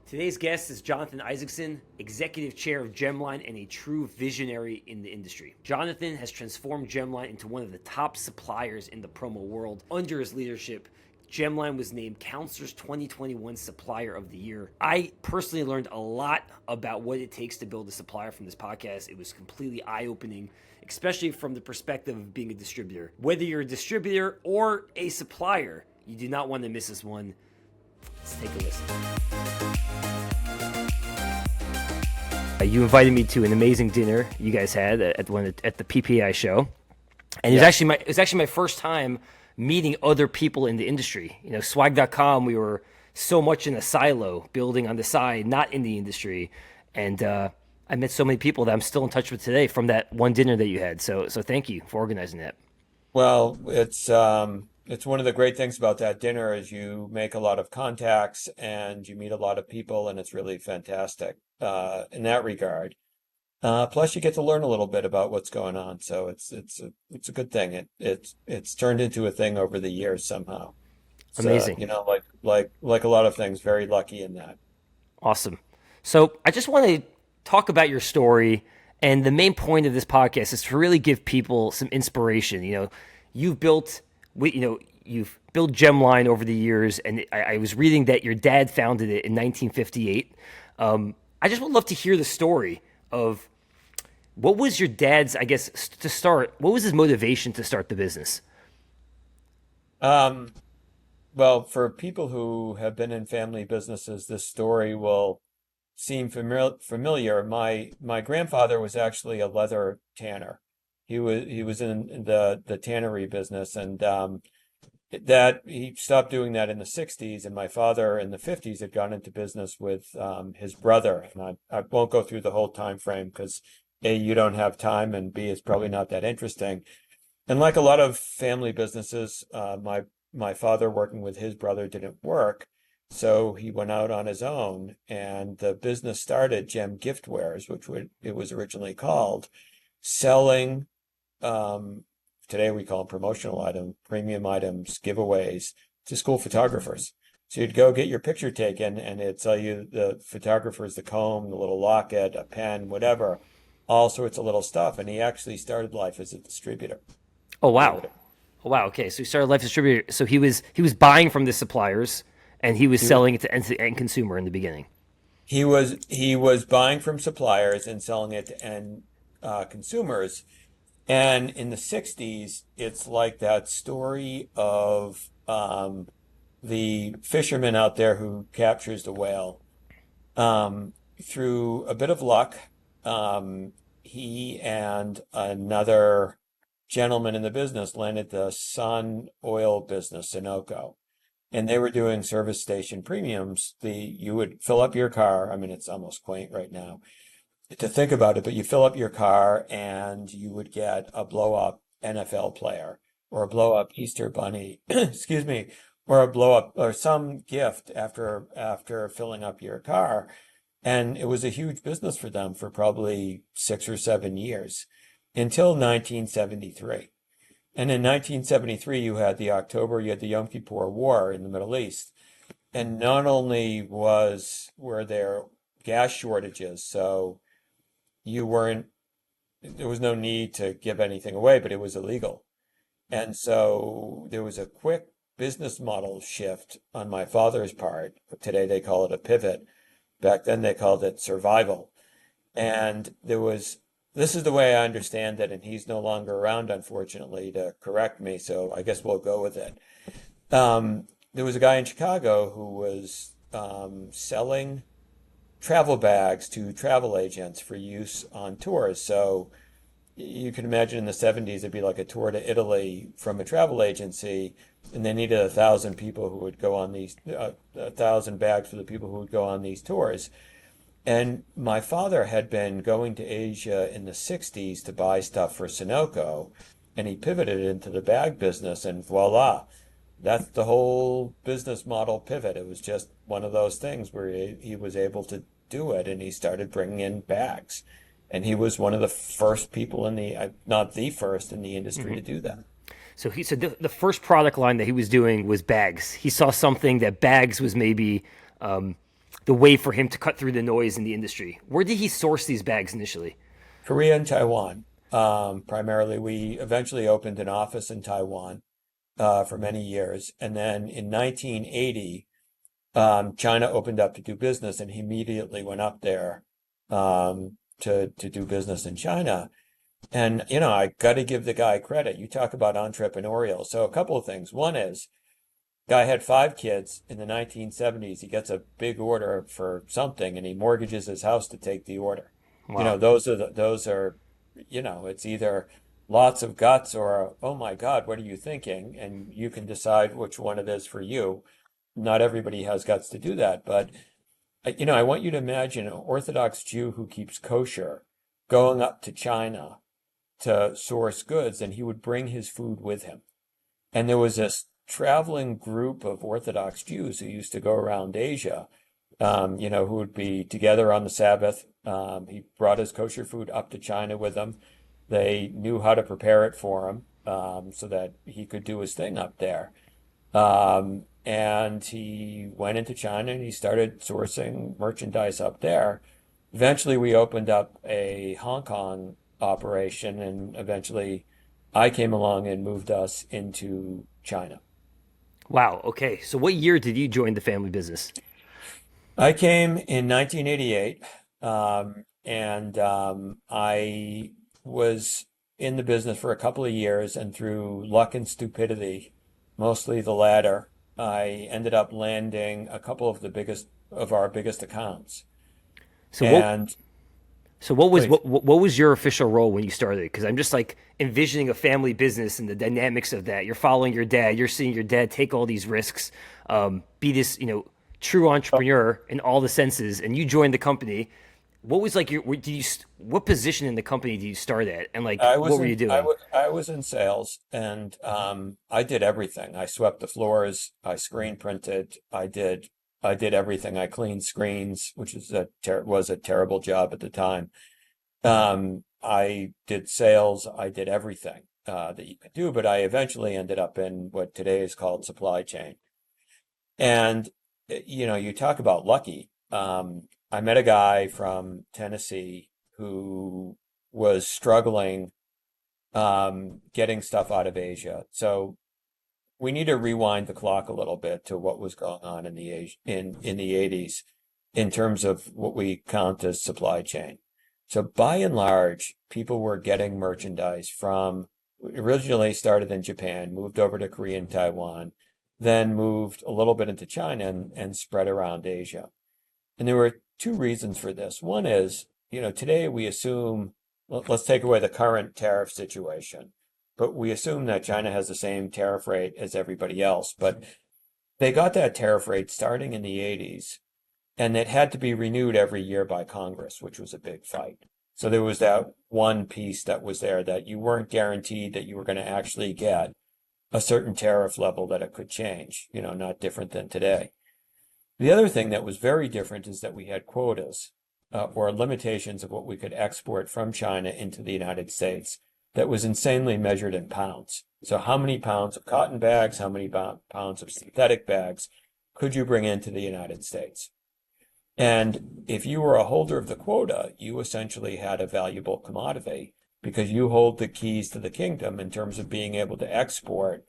Today's guest is Jonathan Isaacson, Executive Chair of Gemline and a true visionary in the industry. Jonathan has transformed Gemline into one of the top suppliers in the promo world. Under his leadership, Gemline was named Counselor's 2021 Supplier of the Year. I personally learned a lot about what it takes to build a supplier from this podcast. It was completely eye-opening, especially from the perspective of being a distributor. Whether you're a distributor or a supplier, you do not want to miss this one. Let's take a listen. You invited me to an amazing dinner you guys had at the PPI show, and it was actually my first time meeting other people in the industry. You know, swag.com, we were so much in a silo, building on the side, not in the industry, and I met so many people that I'm still in touch with today from that one dinner that you had. So thank you for organizing that. Well, it's one of the great things about that dinner is you make a lot of contacts and you meet a lot of people, and it's really fantastic in that regard. Plus, you get to learn a little bit about what's going on, so it's a good thing. It's turned into a thing over the years somehow. Amazing. Like a lot of things, very lucky in that. Awesome. So I just want to talk about your story, and the main point of this podcast is to really give people some inspiration. You know, you've built Gemline over the years, and I was reading that your dad founded it in 1958. I just would love to hear the story of what was your dad's, I guess, to start, what was his motivation to start the business? Well, for people who have been in family businesses, this story will seem familiar. My grandfather was actually a leather tanner. He was in the tannery business, and that he stopped doing that in the 60s, and my father in the 50s had gone into business with his brother. And I won't go through the whole time frame because A, you don't have time, and B, it's probably not that interesting. And like a lot of family businesses, my father working with his brother didn't work, so he went out on his own, and the business started Gem Giftwares, it was originally called, selling today we call them promotional items, premium items, giveaways to school photographers. So you'd go get your picture taken, and it'd tell you the photographer's the comb, the little locket, a pen, whatever, all sorts of little stuff. And he actually started life as a distributor. Oh, wow. Oh, wow. Okay. So he started life distributor. So he was buying from the suppliers, and he was selling it to end consumer in the beginning. He was buying from suppliers and selling it to end consumers. And in the 60s, it's like that story of the fisherman out there who captures the whale. Through a bit of luck, he and another gentleman in the business landed the Sun oil business, Sunoco. And they were doing service station premiums. You would fill up your car. I mean, it's almost quaint right now to think about it, but you fill up your car and you would get a blow-up NFL player or a blow-up Easter bunny, excuse me, or a blow-up or some gift after filling up your car. And it was a huge business for them for probably 6 or 7 years until 1973. And in 1973, you had the Yom Kippur War in the Middle East. And not only were there gas shortages, so there was no need to give anything away, but it was illegal. And so there was a quick business model shift on my father's part. Today they call it a pivot. Back then they called it survival. And this is the way I understand it, and he's no longer around, unfortunately, to correct me, so I guess we'll go with it. There was a guy in Chicago who was selling travel bags to travel agents for use on tours. So you can imagine in the 70s, it'd be like a tour to Italy from a travel agency, and they needed 1,000 people who would go on 1,000 bags for the people who would go on these tours. And my father had been going to Asia in the 60s to buy stuff for Sunoco, and he pivoted into the bag business, and voila, that's the whole business model pivot. It was just one of those things where he was able to do it, and he started bringing in bags. And he was one of the first people not the first in the industry to do that. So he said the first product line that he was doing was bags. He saw something that bags was maybe the way for him to cut through the noise in the industry. Where did he source these bags initially? Korea and Taiwan. Primarily, we eventually opened an office in Taiwan for many years. And then in 1980, China opened up to do business, and he immediately went up there to do business in China. And, I got to give the guy credit. You talk about entrepreneurial. So a couple of things. One is, guy had 5 kids in the 1970s. He gets a big order for something, and he mortgages his house to take the order. Wow. It's either lots of guts or, oh my God, what are you thinking? And you can decide which one it is for you. Not everybody has guts to do that, but I want you to imagine an Orthodox Jew who keeps kosher going up to China to source goods, and he would bring his food with him. And there was this traveling group of Orthodox Jews who used to go around Asia, who would be together on the Sabbath. He brought his kosher food up to China with him. They knew how to prepare it for him so that he could do his thing up there. And he went into China and he started sourcing merchandise up there. Eventually, we opened up a Hong Kong operation, and eventually I came along and moved us into China. Wow. Okay. So what year did you join the family business? I came in 1988, and I was in the business for a couple of years, and through luck and stupidity, mostly the latter, I ended up landing a couple of our biggest accounts. So what And so what was please, what was your official role when you started? Because I'm just like envisioning a family business and the dynamics of that. You're following your dad. You're seeing your dad take all these risks, be this true entrepreneur in all the senses, and you joined the company. What was like what position in the company did you start at, and like I what was were you in doing? I was in sales, and I did everything. I swept the floors, I screen printed, I did everything. I cleaned screens, which was a terrible job at the time. I did sales, I did everything that you could do, but I eventually ended up in what today is called supply chain. And you talk about lucky. I met a guy from Tennessee who was struggling getting stuff out of Asia. So we need to rewind the clock a little bit to what was going on in the 80s in terms of what we count as supply chain. So by and large, people were getting merchandise from originally started in Japan, moved over to Korea and Taiwan, then moved a little bit into China and spread around Asia. And there were two reasons for this. One is, today we assume, let's take away the current tariff situation, but we assume that China has the same tariff rate as everybody else. But they got that tariff rate starting in the 80s, and it had to be renewed every year by Congress, which was a big fight. So there was that one piece that was there that you weren't guaranteed that you were going to actually get a certain tariff level that it could change, not different than today. The other thing that was very different is that we had quotas or limitations of what we could export from China into the United States that was insanely measured in pounds. So how many pounds of cotton bags, how many pounds of synthetic bags could you bring into the United States? And if you were a holder of the quota, you essentially had a valuable commodity because you hold the keys to the kingdom in terms of being able to export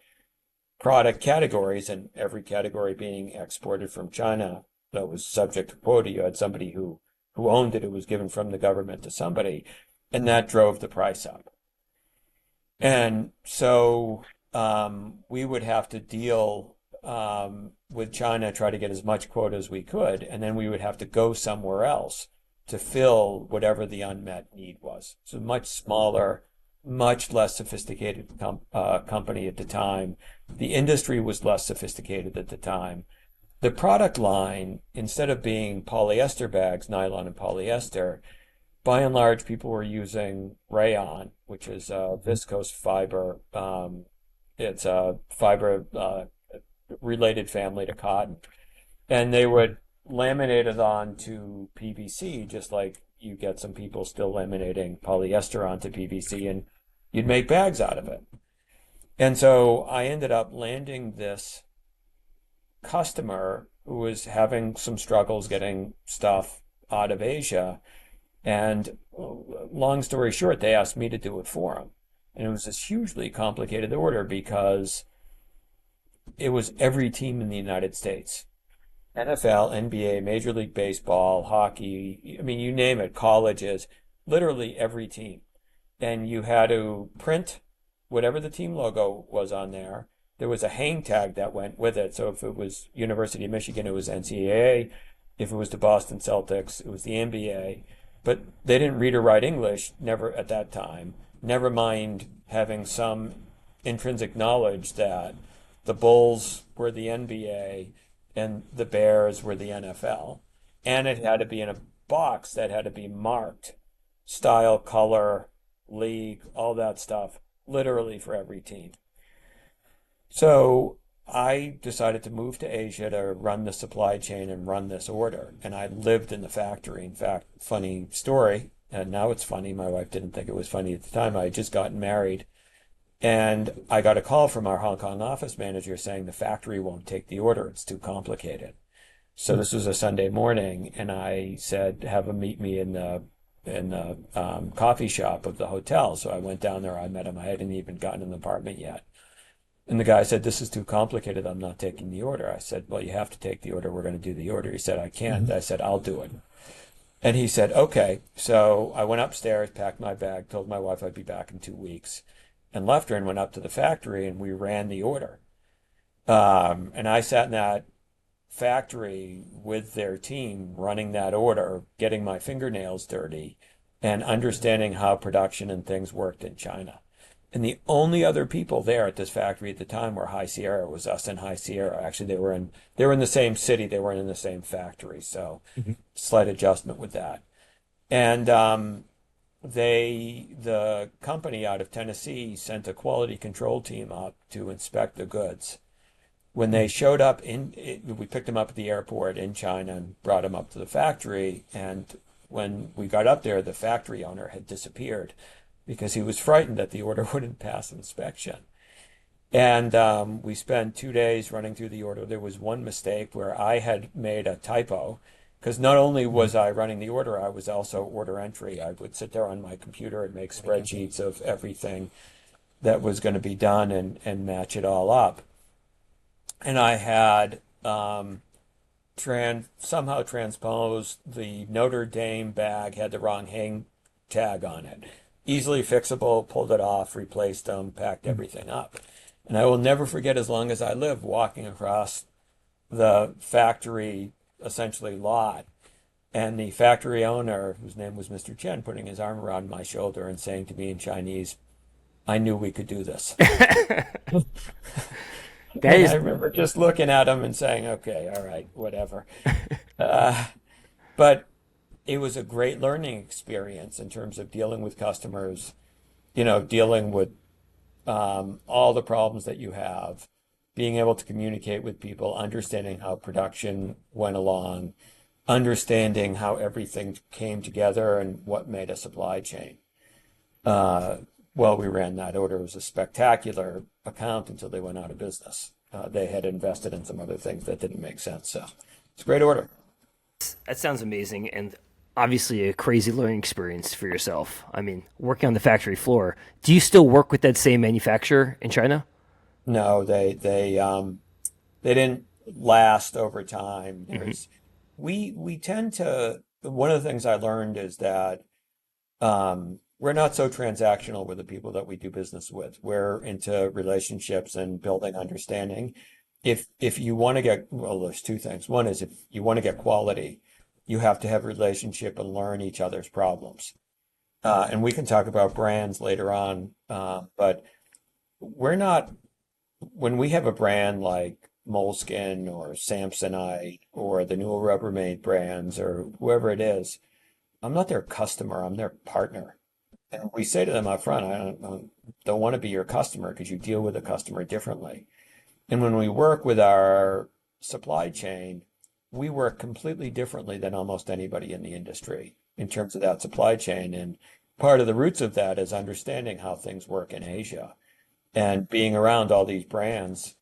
product categories, and every category being exported from China that was subject to quota. You had somebody who owned it, it was given from the government to somebody, and that drove the price up. And so we would have to deal with China, try to get as much quota as we could, and then we would have to go somewhere else to fill whatever the unmet need was. So much smaller, much less sophisticated company at the time. The industry was less sophisticated at the time. The product line, instead of being polyester bags, nylon and polyester, by and large, people were using rayon, which is a viscose fiber. It's a fiber related family to cotton. And they would laminate it onto PVC, just like you get some people still laminating polyester onto PVC, and you'd make bags out of it. And so I ended up landing this customer was having some struggles getting stuff out of Asia. And long story short, they asked me to do it for them. And it was this hugely complicated order because it was every team in the United States. NFL, NBA, Major League Baseball, hockey, I mean, you name it, colleges, literally every team. And you had to print whatever the team logo was on there. There was a hang tag that went with it. So if it was University of Michigan, it was NCAA. If it was the Boston Celtics, it was the NBA. But they didn't read or write English, never at that time. Never mind having some intrinsic knowledge that the Bulls were the NBA and the Bears were the NFL. And it had to be in a box that had to be marked. Style, color, league, all that stuff, literally for every team. So I decided to move to Asia to run the supply chain and run this order. And I lived in the factory. In fact, funny story, and now it's funny. My wife didn't think it was funny at the time. I had just gotten married. And I got a call from our Hong Kong office manager saying the factory won't take the order. It's too complicated. So this was a Sunday morning, and I said, have him meet me in the coffee shop of the hotel. So I went down there. I met him. I hadn't even gotten an apartment yet. And the guy said, this is too complicated. I'm not taking the order. I said, well, you have to take the order. We're going to do the order. He said, I can't. Mm-hmm. I said, I'll do it. And he said, okay. So I went upstairs, packed my bag, told my wife I'd be back in 2 weeks, and left her and went up to the factory, and we ran the order. And I sat in that factory with their team running that order, getting my fingernails dirty, and understanding how production and things worked in China. And the only other people there at this factory at the time were High Sierra. It was us and High Sierra. Actually, they were in the same city. They weren't in the same factory. So slight adjustment with that. And the company out of Tennessee sent a quality control team up to inspect the goods. When they showed up, we picked them up at the airport in China and brought them up to the factory. And when we got up there, the factory owner had disappeared, because he was frightened that the order wouldn't pass inspection. And we spent 2 days running through the order. There was one mistake where I had made a typo, because not only was I running the order, I was also order entry. I would sit there on my computer and make spreadsheets of everything that was going to be done and match it all up. And I had somehow transposed the Notre Dame bag, had the wrong hang tag on it. Easily fixable, pulled it off, replaced them, packed everything up. And I will never forget, as long as I live, walking across the factory, essentially lot, and the factory owner, whose name was Mr. Chen, putting his arm around my shoulder and saying to me in Chinese, I knew we could do this. I remember just looking at him and saying, okay, all right, whatever. But it was a great learning experience in terms of dealing with customers, dealing with all the problems that you have, being able to communicate with people, understanding how production went along, understanding how everything came together and what made a supply chain. We ran that order. It was a spectacular account until they went out of business. They had invested in some other things that didn't make sense. So it's a great order. That sounds amazing, and obviously a crazy learning experience for yourself. I mean, working on the factory floor. Do you still work with that same manufacturer in China? No, they didn't last over time. We tend to. One of the things I learned is that we're not so transactional with the people that we do business with. We're into relationships and building understanding. If you want to get, there's two things. One is, if you want to get quality, you have to have a relationship and learn each other's problems. And we can talk about brands later on, but we're not, when we have a brand like Moleskin or Samsonite or the new Rubbermaid brands or whoever it is, I'm not their customer, I'm their partner. And we say to them up front, I don't want to be your customer, because you deal with the customer differently. And when we work with our supply chain, we work completely differently than almost anybody in the industry in terms of that supply chain. And part of the roots of that is understanding how things work in Asia and being around all these brands.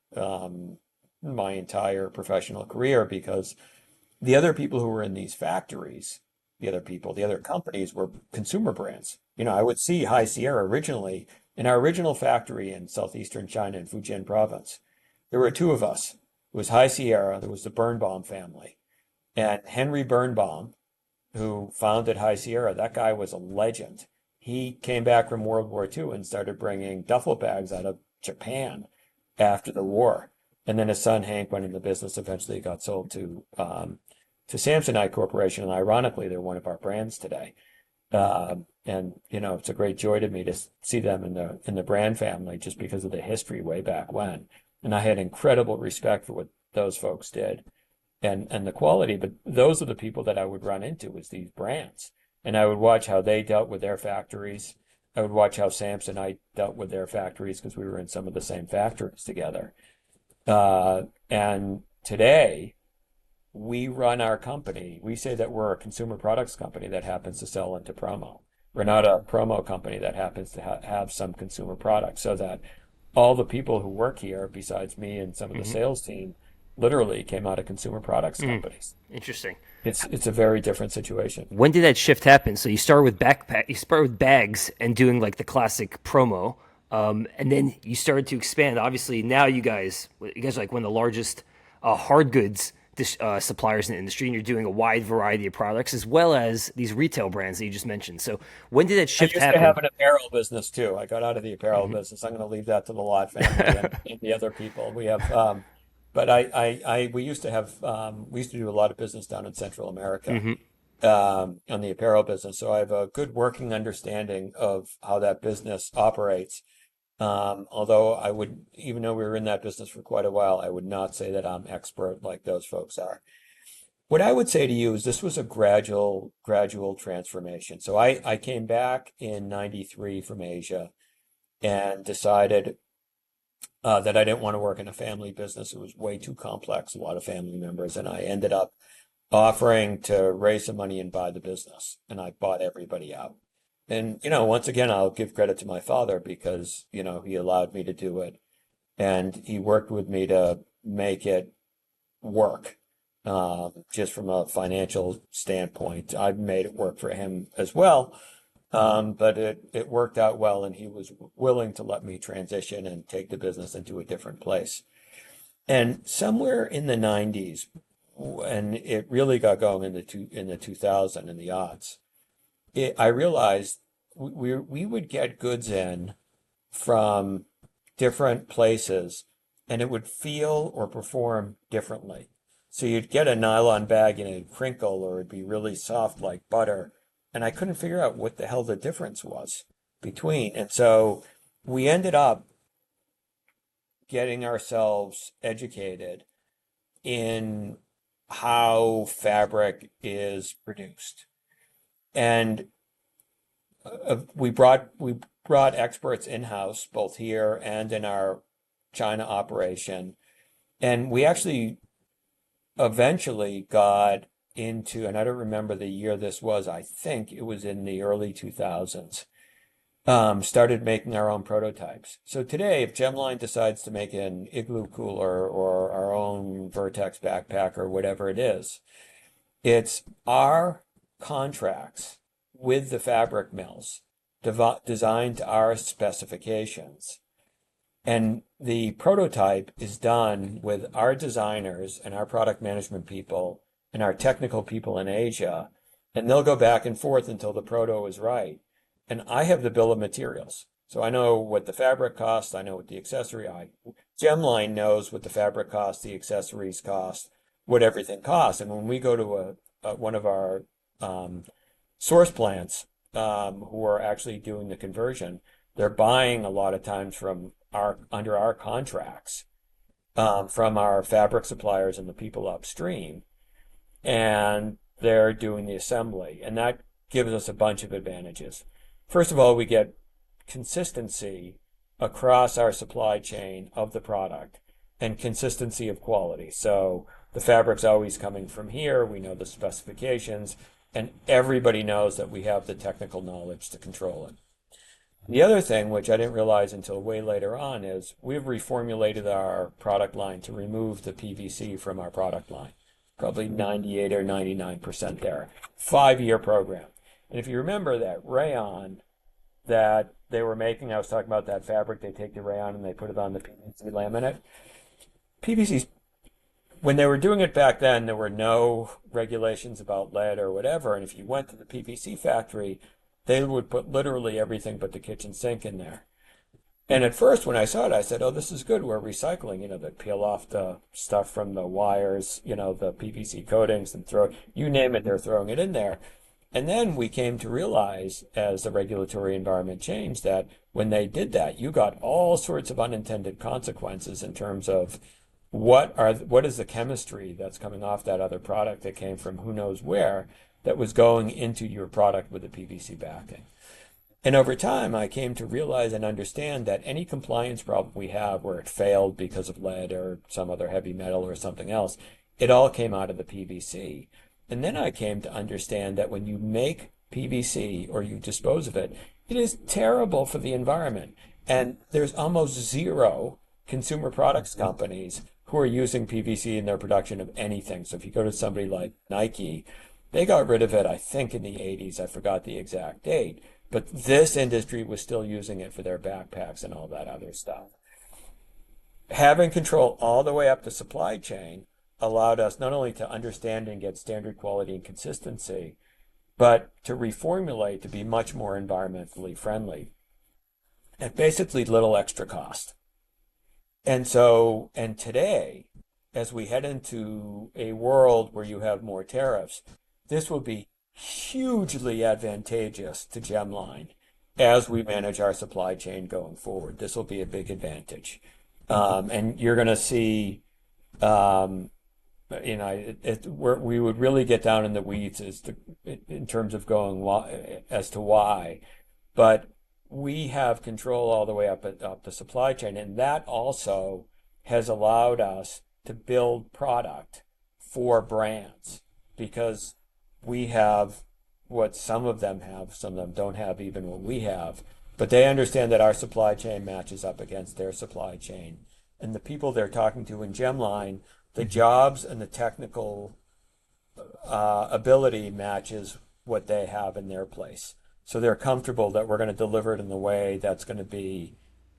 my entire professional career, because the other people who were in these factories, the other companies were consumer brands. I would see High Sierra originally in our original factory in southeastern China in Fujian province. There were two of us. It was High Sierra, there was the Birnbaum family. And Henry Birnbaum, who founded High Sierra, that guy was a legend. He came back from World War II and started bringing duffel bags out of Japan after the war. And then his son Hank went into business. Eventually, got sold to Samsonite Corporation, and ironically, they're one of our brands today. And it's a great joy to me to see them in the brand family, just because of the history way back when. And I had incredible respect for what those folks did and the quality. But those are the people that I would run into, was these brands. And I would watch how they dealt with their factories. I would watch how Samsonite dealt with their factories, because we were in some of the same factories together. And today, we run our company. We say that we're a consumer products company that happens to sell into promo. We're not a promo company that happens to have some consumer products, so that all the people who work here, besides me and some of the sales team, literally came out of consumer products companies. Interesting. It's a very different situation. When did that shift happen? So you start with bags and doing like the classic promo, and then you started to expand. Obviously, now you guys are like one of the largest hard goods suppliers in the industry, and you're doing a wide variety of products as well as these retail brands that you just mentioned. So when did that shift I used happen? to have an apparel business too. I got out of the apparel business. I'm going to leave that to the Lott family and the other people. We have, but we used to have, we used to do a lot of business down in Central America on the apparel business. So I have a good working understanding of how that business operates. Although I would, even though we were in that business for quite a while, I would not say that I'm expert like those folks are. What I would say to you is this was a gradual transformation. So I came back in '93 from Asia and decided that I didn't want to work in a family business. It was way too complex, a lot of family members, and I ended up offering to raise some money and buy the business, and I bought everybody out. And, once again, I'll give credit to my father, because, he allowed me to do it, and he worked with me to make it work. Just from a financial standpoint, I've made it work for him as well. But it worked out well, and he was willing to let me transition and take the business into a different place. And somewhere in the '90s, and it really got going in the 2000 and the odds, I realized we would get goods in from different places, and it would feel or perform differently. So you'd get a nylon bag and it'd crinkle, or it'd be really soft like butter. And I couldn't figure out what the hell the difference was between. And so we ended up getting ourselves educated in how fabric is produced. And we brought experts in-house, both here and in our China operation. And we actually eventually got into, and I don't remember the year this was, I think it was in the early 2000s, started making our own prototypes. So today, if Gemline decides to make an igloo cooler or our own Vertex backpack or whatever it is, it's our contracts with the fabric mills designed to our specifications. And the prototype is done with our designers and our product management people and our technical people in Asia, and they'll go back and forth until the proto is right. And I have the bill of materials. So I know what the fabric costs, I know what the Gemline knows what the fabric costs, the accessories cost, what everything costs. And when we go to one of our source plants who are actually doing the conversion, they're buying a lot of times from under our contracts from our fabric suppliers and the people upstream, and they're doing the assembly, and that gives us a bunch of advantages. First of all, we get consistency across our supply chain of the product and consistency of quality. So the fabric's always coming from here. We know the specifications, and everybody knows that we have the technical knowledge to control it. The other thing, which I didn't realize until way later on, is we've reformulated our product line to remove the PVC from our product line. Probably 98 or 99% there. 5-year program. And if you remember that rayon that they were making, I was talking about that fabric, they take the rayon and they put it on the PVC laminate. PVC, when they were doing it back then, there were no regulations about lead or whatever. And if you went to the PVC factory, they would put literally everything but the kitchen sink in there. And at first, when I saw it, I said, oh, this is good. We're recycling. They peel off the stuff from the wires, the PVC coatings and throw, you name it, they're throwing it in there. And then we came to realize, as the regulatory environment changed, that when they did that, you got all sorts of unintended consequences in terms of what is the chemistry that's coming off that other product that came from who knows where that was going into your product with the PVC backing. And over time, I came to realize and understand that any compliance problem we have where it failed because of lead or some other heavy metal or something else, it all came out of the PVC. And then I came to understand that when you make PVC or you dispose of it, it is terrible for the environment. And there's almost zero consumer products companies who are using PVC in their production of anything. So if you go to somebody like Nike, they got rid of it, I think, in the 80s. I forgot the exact date. But this industry was still using it for their backpacks and all that other stuff. Having control all the way up the supply chain allowed us not only to understand and get standard quality and consistency, but to reformulate to be much more environmentally friendly at basically little extra cost. And today, as we head into a world where you have more tariffs, this will be hugely advantageous to Gemline as we manage our supply chain going forward. This will be a big advantage. And you're going to see, we would really get down in the weeds in terms of going as to why. But we have control all the way up the supply chain, and that also has allowed us to build product for brands because we have what some of them have, some of them don't have even what we have, but they understand that our supply chain matches up against their supply chain. And the people they're talking to in Gemline, the jobs and the technical ability matches what they have in their place. So they're comfortable that we're going to deliver it in the way that's going to be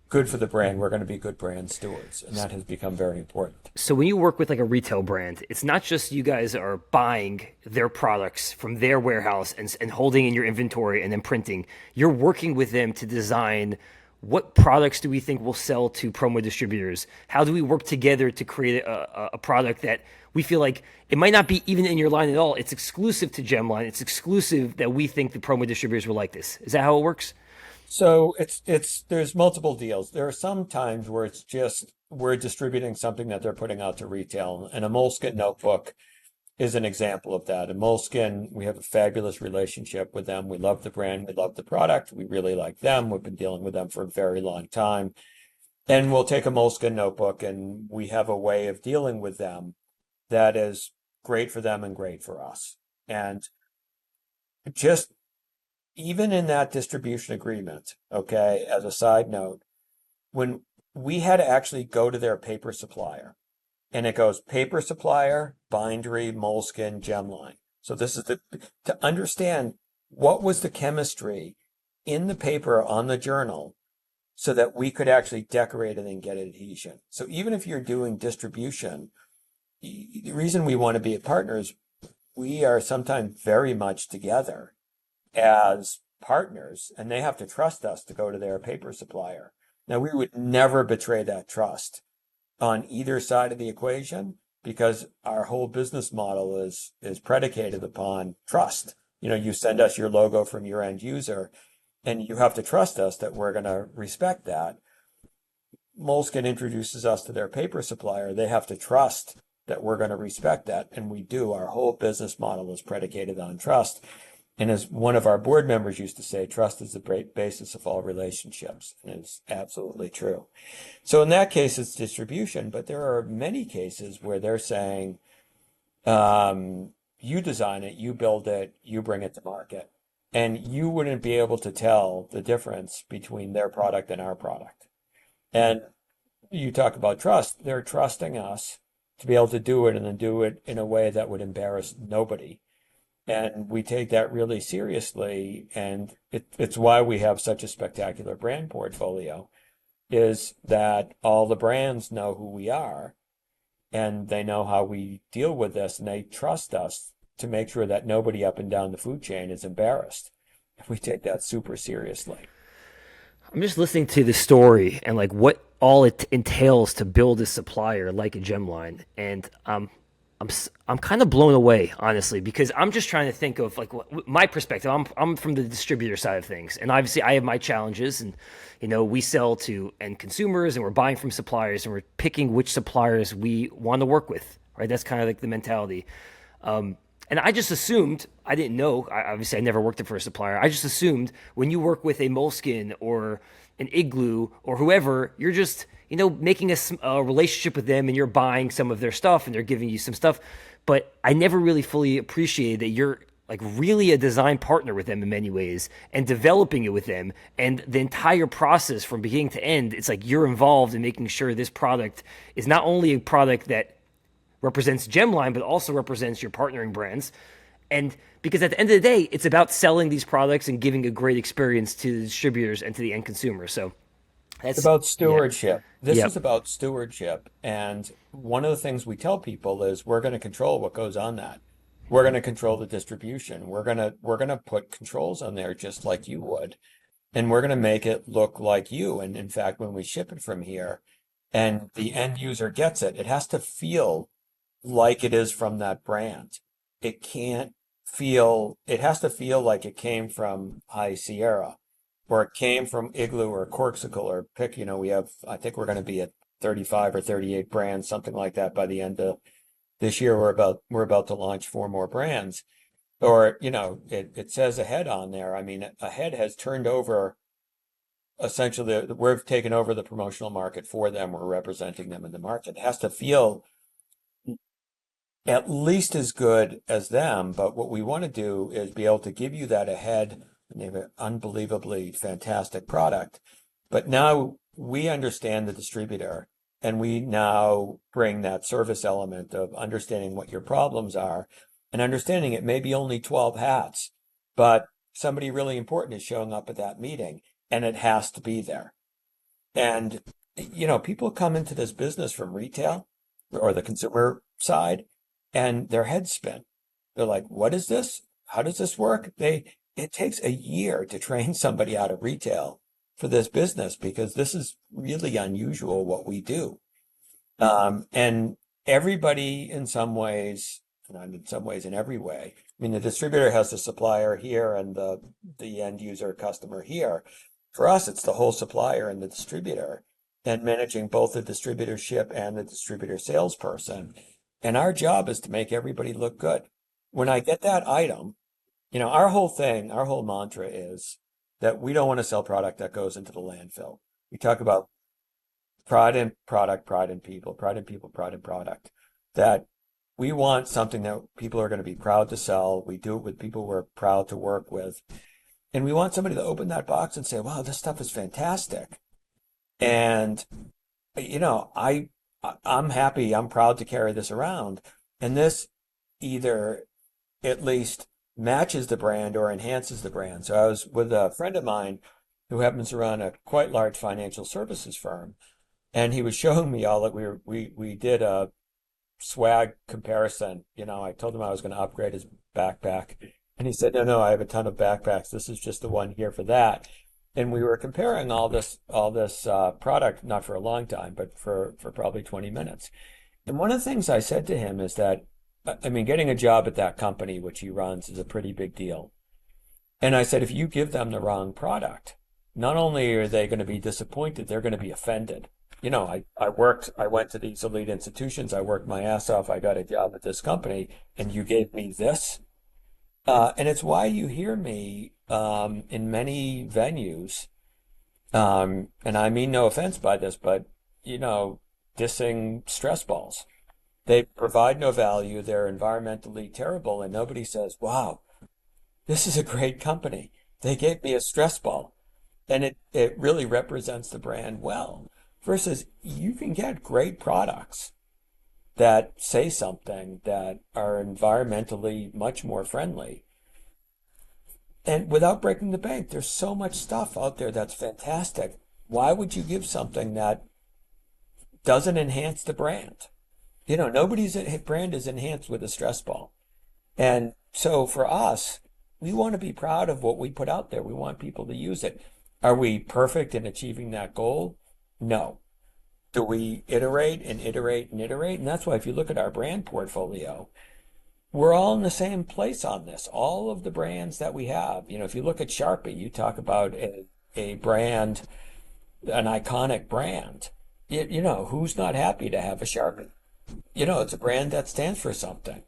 good for the brand. We're going to be good brand stewards. And that has become very important. So when you work with like a retail brand, it's not just you guys are buying their products from their warehouse and holding in your inventory and then printing. You're working with them to design what products do we think will sell to promo distributors? How do we work together to create a product that we feel like it might not be even in your line at all. It's exclusive to Gemline. It's exclusive that we think the promo distributors will like this. Is that how it works? So there's multiple deals. There are some times where it's just we're distributing something that they're putting out to retail. And a Moleskine notebook is an example of that. And Moleskine, we have a fabulous relationship with them. We love the brand. We love the product. We really like them. We've been dealing with them for a very long time. And we'll take a Moleskine notebook and we have a way of dealing with them that is great for them and great for us. And just even in that distribution agreement, okay, as a side note, when we had to actually go to their paper supplier, and it goes paper supplier, bindery, Moleskine, Gemline. So this is to understand what was the chemistry in the paper on the journal so that we could actually decorate it and get adhesion. So even if you're doing distribution, the reason we want to be partners, we are sometimes very much together as partners, and they have to trust us to go to their paper supplier. Now, we would never betray that trust on either side of the equation because our whole business model is predicated upon trust. You send us your logo from your end user, and you have to trust us that we're going to respect that. Moleskine introduces us to their paper supplier. They have to trust that we're going to respect that, and we do. Our whole business model is predicated on trust. And as one of our board members used to say, trust is the basis of all relationships. And it's absolutely true. So in that case, it's distribution, but there are many cases where they're saying, you design it, you build it, you bring it to market. and you wouldn't be able to tell the difference between their product and our product. And you talk about trust, they're trusting us to be able to do it and then do it in a way that would embarrass nobody. And we take that really seriously. And it's why we have such a spectacular brand portfolio, is that all the brands know who we are and they know how we deal with this and they trust us to make sure that nobody up and down the food chain is embarrassed. We take that super seriously. I'm just listening to the story and like what all it entails to build a supplier like a Gemline, and I'm kind of blown away, honestly, because I'm just trying to think of like my perspective. I'm from the distributor side of things, and obviously I have my challenges, and we sell to end consumers, and we're buying from suppliers, and we're picking which suppliers we want to work with, right? That's kind of like the mentality. And I just assumed, I didn't know, obviously I never worked it for a supplier. I just assumed when you work with a Moleskine or an Igloo or whoever, you're just, making a relationship with them and you're buying some of their stuff and they're giving you some stuff. But I never really fully appreciated that you're like really a design partner with them in many ways and developing it with them. And the entire process from beginning to end, it's like you're involved in making sure this product is not only a product that represents Gemline, but also represents your partnering brands. And because at the end of the day, it's about selling these products and giving a great experience to the distributors and to the end consumer. So It's that's, about yeah. stewardship. This Yep. is about stewardship. And one of the things we tell people is we're going to control what goes on that. We're going to control the distribution. We're going to put controls on there just like you would. And we're going to make it look like you. And in fact, when we ship it from here and the end user gets it, it has to feel like it is from that brand. It can't it has to feel like it came from High Sierra or it came from Igloo or Corksicle or pick, I think we're going to be at 35 or 38 brands, something like that by the end of this year. We're about to launch 4 more brands. Or, it says Ahead on there. I mean, Ahead has turned over essentially, we've taken over the promotional market for them. We're representing them in the market. It has to feel at least as good as them. But what we want to do is be able to give you that Ahead, and they have an unbelievably fantastic product. But now we understand the distributor, and we now bring that service element of understanding what your problems are and understanding it may be only 12 hats, but somebody really important is showing up at that meeting and it has to be there. And, people come into this business from retail or the consumer side and their heads spin. They're like, what is this? How does this work? It takes a year to train somebody out of retail for this business because this is really unusual what we do. And everybody in some ways, and in some ways in every way, I mean, the distributor has the supplier here and the end user customer here. For us, it's the whole supplier and the distributor and managing both the distributorship and the distributor salesperson. And our job is to make everybody look good. When I get that item, our whole mantra is that we don't want to sell product that goes into the landfill. We talk about pride in product, pride in people, pride in people, pride in product. That we want something that people are going to be proud to sell. We do it with people we're proud to work with. And we want somebody to open that box and say, wow, this stuff is fantastic. And, I'm happy, I'm proud to carry this around. And this either at least matches the brand or enhances the brand. So I was with a friend of mine who happens to run a quite large financial services firm. And he was showing me all that we did a swag comparison. I told him I was going to upgrade his backpack. And he said, no, I have a ton of backpacks. This is just the one here for that. And we were comparing all this product, not for a long time, but for probably 20 minutes. And one of the things I said to him is that, I mean, getting a job at that company, which he runs, is a pretty big deal. And I said, if you give them the wrong product, not only are they going to be disappointed, they're going to be offended. I went to these elite institutions, I worked my ass off, I got a job at this company, and you gave me this. And it's why you hear me in many venues, and I mean no offense by this, but, dissing stress balls. They provide no value, they're environmentally terrible, and nobody says, wow, this is a great company. They gave me a stress ball. And it really represents the brand well. Versus you can get great products that say something that are environmentally much more friendly. And without breaking the bank, there's so much stuff out there that's fantastic. Why would you give something that doesn't enhance the brand? Nobody's brand is enhanced with a stress ball. And so for us, we want to be proud of what we put out there. We want people to use it. Are we perfect in achieving that goal? No. Do we iterate and iterate and iterate? And that's why if you look at our brand portfolio, we're all in the same place on this. All of the brands that we have, if you look at Sharpie, you talk about a brand, an iconic brand. Who's not happy to have a Sharpie? It's a brand that stands for something.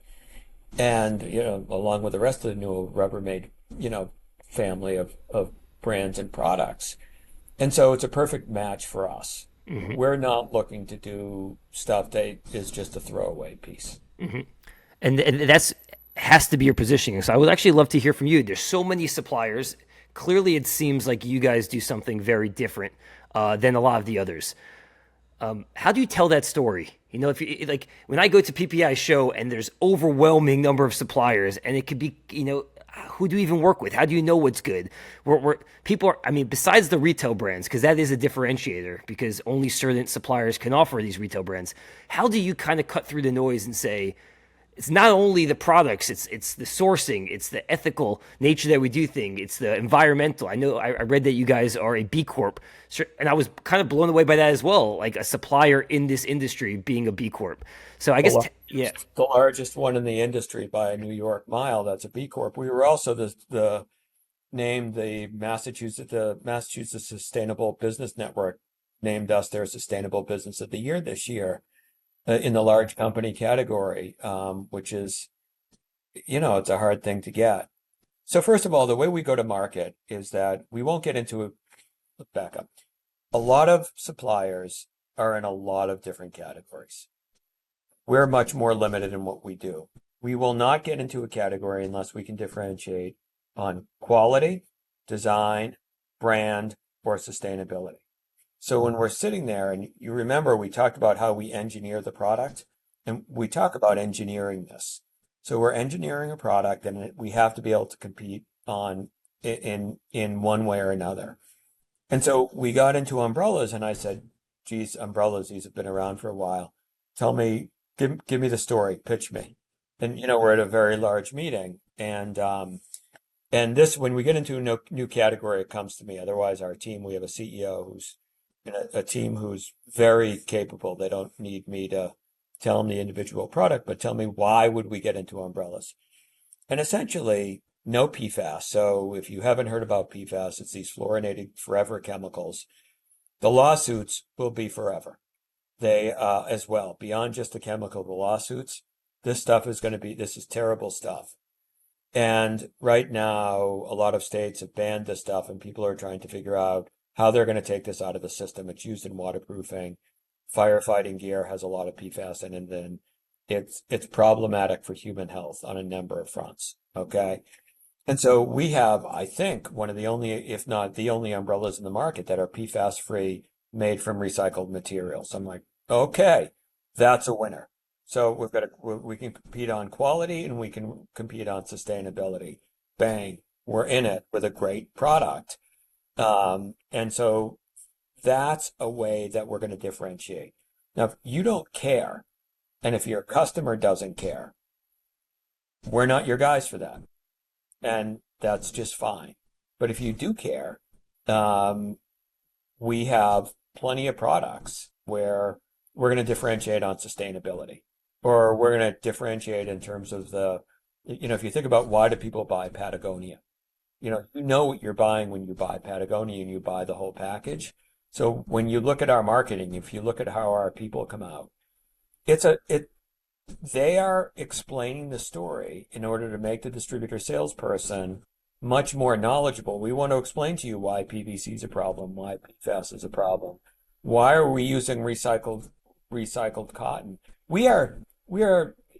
And, along with the rest of the new Rubbermaid, family of brands and products. And so it's a perfect match for us. Mm-hmm. We're not looking to do stuff that is just a throwaway piece. Mm-hmm. And that's has to be your positioning. So I would actually love to hear from you. There's so many suppliers. Clearly, it seems like you guys do something very different than a lot of the others. How do you tell that story? If you like, when I go to PPI show and there's overwhelming number of suppliers, and it could be, who do you even work with? How do you know what's good? People are, besides the retail brands, because that is a differentiator, because only certain suppliers can offer these retail brands. How do you kind of cut through the noise and say, it's not only the products, it's the sourcing, it's the ethical nature that we do things, it's the environmental. I know I read that you guys are a B Corp, and I was kind of blown away by that as well, like a supplier in this industry being a B Corp. So I guess, the largest one in the industry by a New York mile, that's a B Corp. We were also named the Massachusetts Sustainable Business Network named us their Sustainable Business of the Year this year. In the large company category, which is, it's a hard thing to get. So first of all, the way we go to market is that we won't get into it. Back up. A lot of suppliers are in a lot of different categories. We're much more limited in what we do. We will not get into a category unless we can differentiate on quality, design, brand, or sustainability. So when we're sitting there, and you remember we talked about how we engineer the product, and we talk about engineering this. So we're engineering a product, and we have to be able to compete in one way or another. And so we got into umbrellas, and I said, geez, umbrellas, these have been around for a while. Tell me, give me the story, pitch me. And, we're at a very large meeting, and this, when we get into a new category, it comes to me. Otherwise, our team, we have a CEO who's a team who's very capable. They don't need me to tell them the individual product, but tell me, why would we get into umbrellas? And essentially, no PFAS. So if you haven't heard about PFAS, it's these fluorinated forever chemicals. The lawsuits will be forever. They, as well, beyond just the chemical, the lawsuits, this is terrible stuff. And right now, a lot of states have banned this stuff, and people are trying to figure out how they're going to take this out of the system. It's used in waterproofing. Firefighting gear has a lot of PFAS in it, and it's problematic for human health on a number of fronts. Okay. And so we have, I think, one of the only, if not the only umbrellas in the market that are PFAS free, made from recycled materials. I'm like, okay, that's a winner. So we can compete on quality, and we can compete on sustainability. Bang, we're in it with a great product. And so that's a way that we're going to differentiate. Now, if you don't care, and if your customer doesn't care, we're not your guys for that. And that's just fine. But if you do care, we have plenty of products where we're going to differentiate on sustainability, or we're going to differentiate in terms of if you think about, why do people buy Patagonia? You know what you're buying when you buy Patagonia, and you buy the whole package. So when you look at our marketing, if you look at how our people come out, they are explaining the story in order to make the distributor salesperson much more knowledgeable. We want to explain to you why PVC is a problem, why PFAS is a problem. Why are we using recycled cotton? We are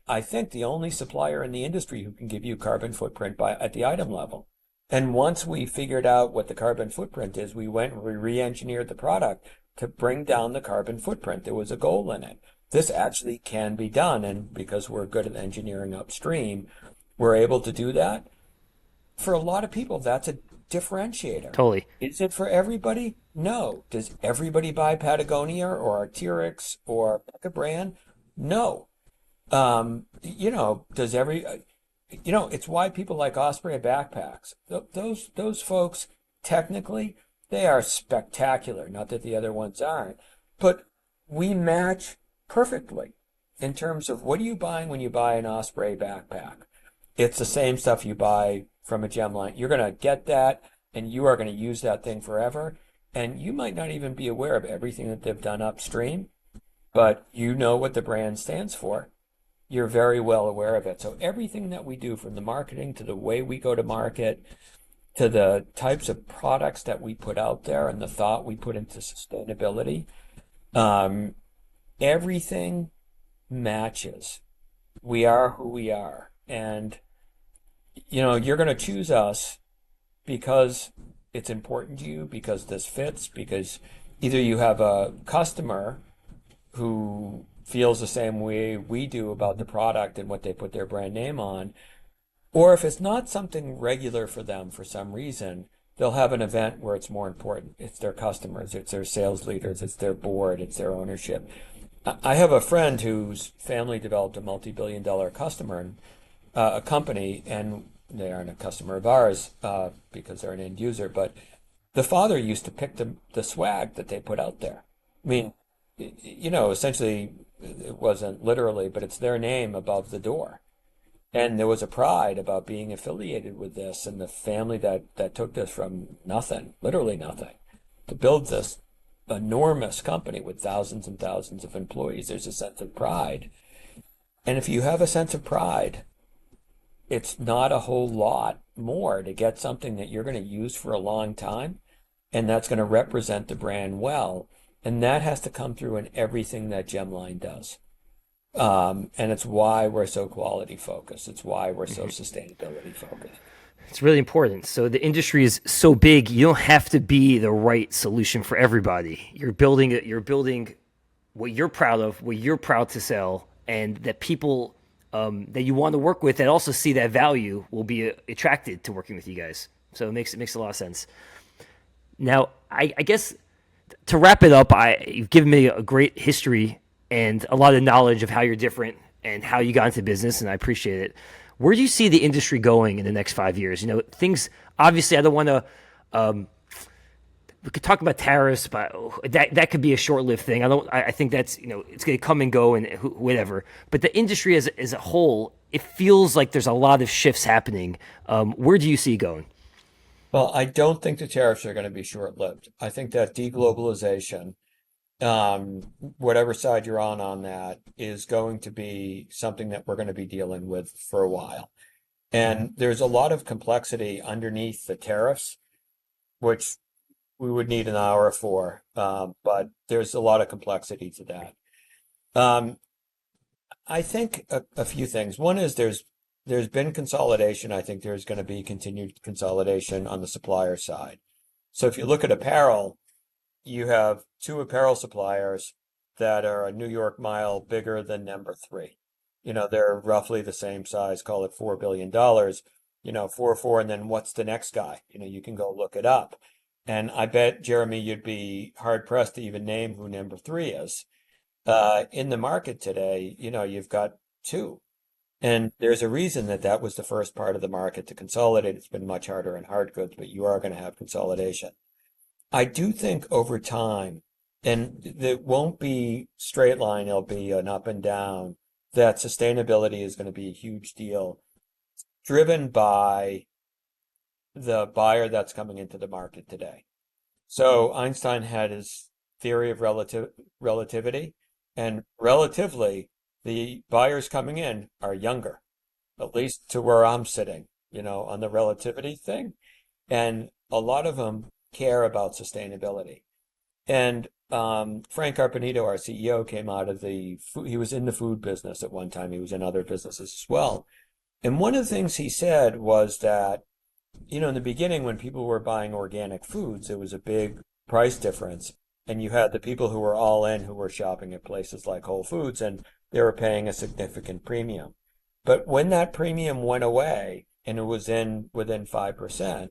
I think, the only supplier in the industry who can give you carbon footprint at the item level. And once we figured out what the carbon footprint is, we went and we re-engineered the product to bring down the carbon footprint. There was a goal in it. This actually can be done, and because we're good at engineering upstream, we're able to do that. For a lot of people, that's a differentiator. Totally. Is it for everybody? No. Does everybody buy Patagonia or Arc'teryx or pick a brand? No. Does it's why people like Osprey backpacks. Those folks, technically, they are spectacular. Not that the other ones aren't, but we match perfectly in terms of what are you buying when you buy an Osprey backpack? It's the same stuff you buy from a Gemline. You're going to get that, and you are going to use that thing forever. And you might not even be aware of everything that they've done upstream, but you know what the brand stands for. You're very well aware of it. So everything that we do, from the marketing to the way we go to market, to the types of products that we put out there and the thought we put into sustainability, everything matches. We are who we are. And, you're going to choose us because it's important to you, because this fits, because either you have a customer who feels the same way we do about the product and what they put their brand name on, or if it's not something regular for them for some reason, they'll have an event where it's more important. It's their customers, it's their sales leaders, it's their board, it's their ownership. I have a friend whose family developed a multi-billion-dollar customer, a company, and they aren't a customer of ours because they're an end user, but the father used to pick the swag that they put out there. I mean, essentially, it wasn't literally, but it's their name above the door. And there was a pride about being affiliated with this, and the family that took this from nothing, literally nothing, to build this enormous company with thousands and thousands of employees. There's a sense of pride. And if you have a sense of pride, it's not a whole lot more to get something that you're going to use for a long time, and that's going to represent the brand well. And that has to come through in everything that Gemline does. And it's why we're so quality focused. It's why we're so sustainability focused. It's really important. So the industry is so big, you don't have to be the right solution for everybody. You're building what you're proud of, what you're proud to sell, and that people that you want to work with that also see that value will be attracted to working with you guys. So it makes a lot of sense. Now, I guess to wrap it up, you've given me a great history and a lot of knowledge of how you're different and how you got into business, and I appreciate it. Where do you see the industry going in the next 5 years? Things, obviously, I don't want to, we could talk about tariffs, but that could be a short-lived thing. I think that's, it's going to come and go and whatever. But the industry as a whole, it feels like there's a lot of shifts happening. Where do you see it going? Well, I don't think the tariffs are going to be short-lived. I think that deglobalization, whatever side you're on that, is going to be something that we're going to be dealing with for a while. And there's a lot of complexity underneath the tariffs, which we would need an hour for, but there's a lot of complexity to that. I think a few things. One is there's been consolidation. I think there's going to be continued consolidation on the supplier side. So if you look at apparel, you have two apparel suppliers that are a New York mile bigger than number three. They're roughly the same size, call it $4 billion, 4, and then what's the next guy? You can go look it up. And I bet, Jeremy, you'd be hard pressed to even name who number three is. In the market today, you've got two. And there's a reason that was the first part of the market to consolidate. It's been much harder in hard goods, but you are going to have consolidation. I do think over time, and it won't be straight line, it'll be an up and down, that sustainability is going to be a huge deal, driven by the buyer that's coming into the market today. So Einstein had his theory of relativity, and relatively, the buyers coming in are younger, at least to where I'm sitting, on the relativity thing. And a lot of them care about sustainability. And Frank Carpenito, our CEO, came out of the food, he was in the food business at one time. He was in other businesses as well. And one of the things he said was that, in the beginning, when people were buying organic foods, there was a big price difference. And you had the people who were all in who were shopping at places like Whole Foods, and they were paying a significant premium. But when that premium went away and it was in within 5%,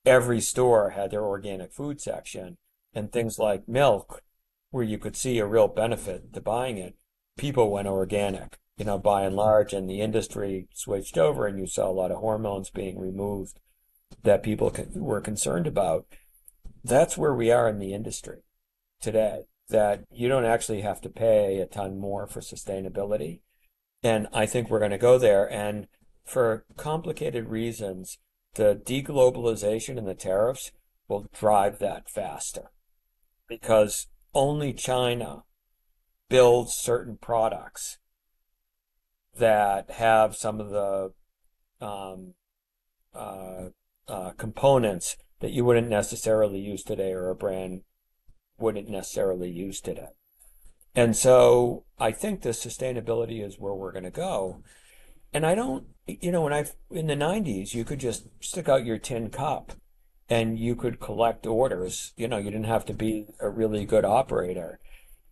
every store had their organic food section, and things like milk, where you could see a real benefit to buying it, people went organic, by and large, and the industry switched over, and you saw a lot of hormones being removed that people were concerned about. That's where we are in the industry today, that you don't actually have to pay a ton more for sustainability. And I think we're going to go there. And for complicated reasons, the deglobalization and the tariffs will drive that faster, because only China builds certain products that have some of the components that you wouldn't necessarily use today, or a brand wouldn't necessarily use today. And so I think the sustainability is where we're going to go. And I don't, in the 90s, you could just stick out your tin cup and you could collect orders. You didn't have to be a really good operator.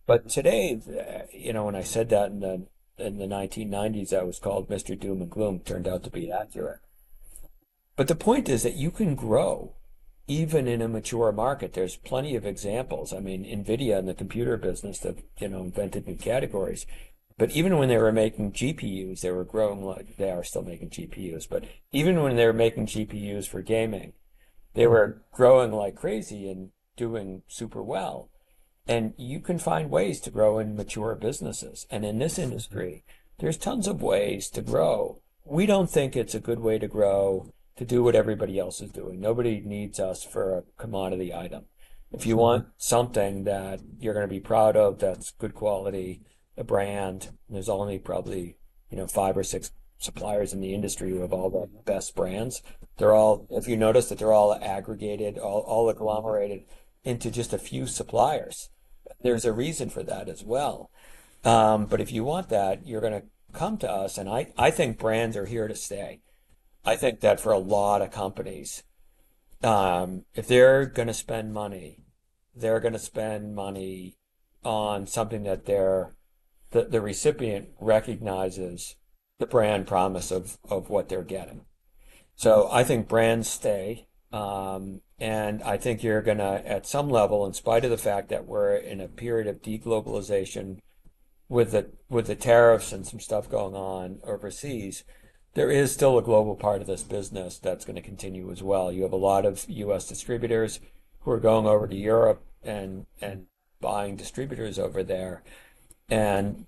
But today, when I said that in the 1990s, that was called Mr. Doom and Gloom, turned out to be accurate. But the point is that you can grow even in a mature market. There's plenty of examples. I mean, NVIDIA in the computer business that, invented new categories. But even when they were making GPUs, they were growing like they are still making GPUs. But even when they were making GPUs for gaming, they were growing like crazy and doing super well. And you can find ways to grow in mature businesses. And in this industry, there's tons of ways to grow. We don't think it's a good way to grow to do what everybody else is doing. Nobody needs us for a commodity item. If you want something that you're going to be proud of, that's good quality, a brand, there's only probably, 5 or 6 suppliers in the industry who have all the best brands. They're all, if you notice that they're all aggregated, all agglomerated into just a few suppliers. There's a reason for that as well. But if you want that, you're going to come to us. And I think brands are here to stay. I think that for a lot of companies, if they're going to spend money, they're going to spend money on something that the recipient recognizes the brand promise of what they're getting. So I think brands stay. And I think you're going to, at some level, in spite of the fact that we're in a period of deglobalization with the tariffs and some stuff going on overseas, there is still a global part of this business that's going to continue as well. You have a lot of U.S. distributors who are going over to Europe and buying distributors over there. And,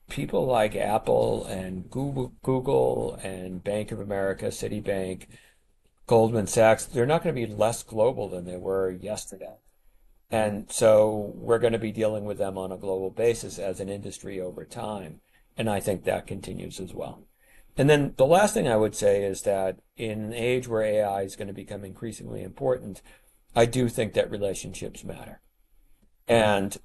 people like Apple and Google and Bank of America, Citibank, Goldman Sachs, they're not going to be less global than they were yesterday. And so we're going to be dealing with them on a global basis as an industry over time. And I think that continues as well. And then the last thing I would say is that in an age where AI is going to become increasingly important, I do think that relationships matter. And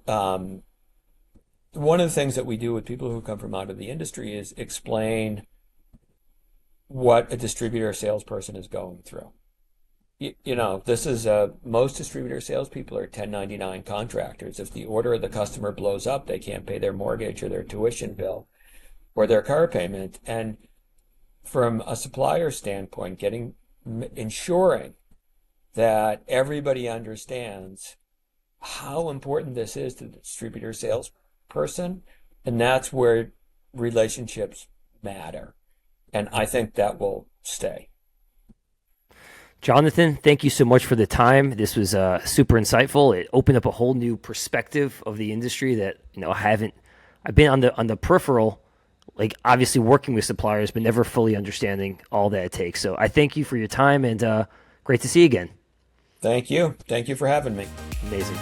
one of the things that we do with people who come from out of the industry is explain what a distributor salesperson is going through. This is most distributor salespeople are 1099 contractors. If the order of the customer blows up, they can't pay their mortgage or their tuition bill or their car payment. And from a supplier standpoint, ensuring that everybody understands how important this is to the distributor salesperson, and that's where relationships matter. And I think that will stay. Jonathan, thank you so much for the time. This was super insightful. It opened up a whole new perspective of the industry that I've been on the peripheral, like obviously working with suppliers, but never fully understanding all that it takes. So I thank you for your time, and great to see you again. Thank you. Thank you for having me. Amazing.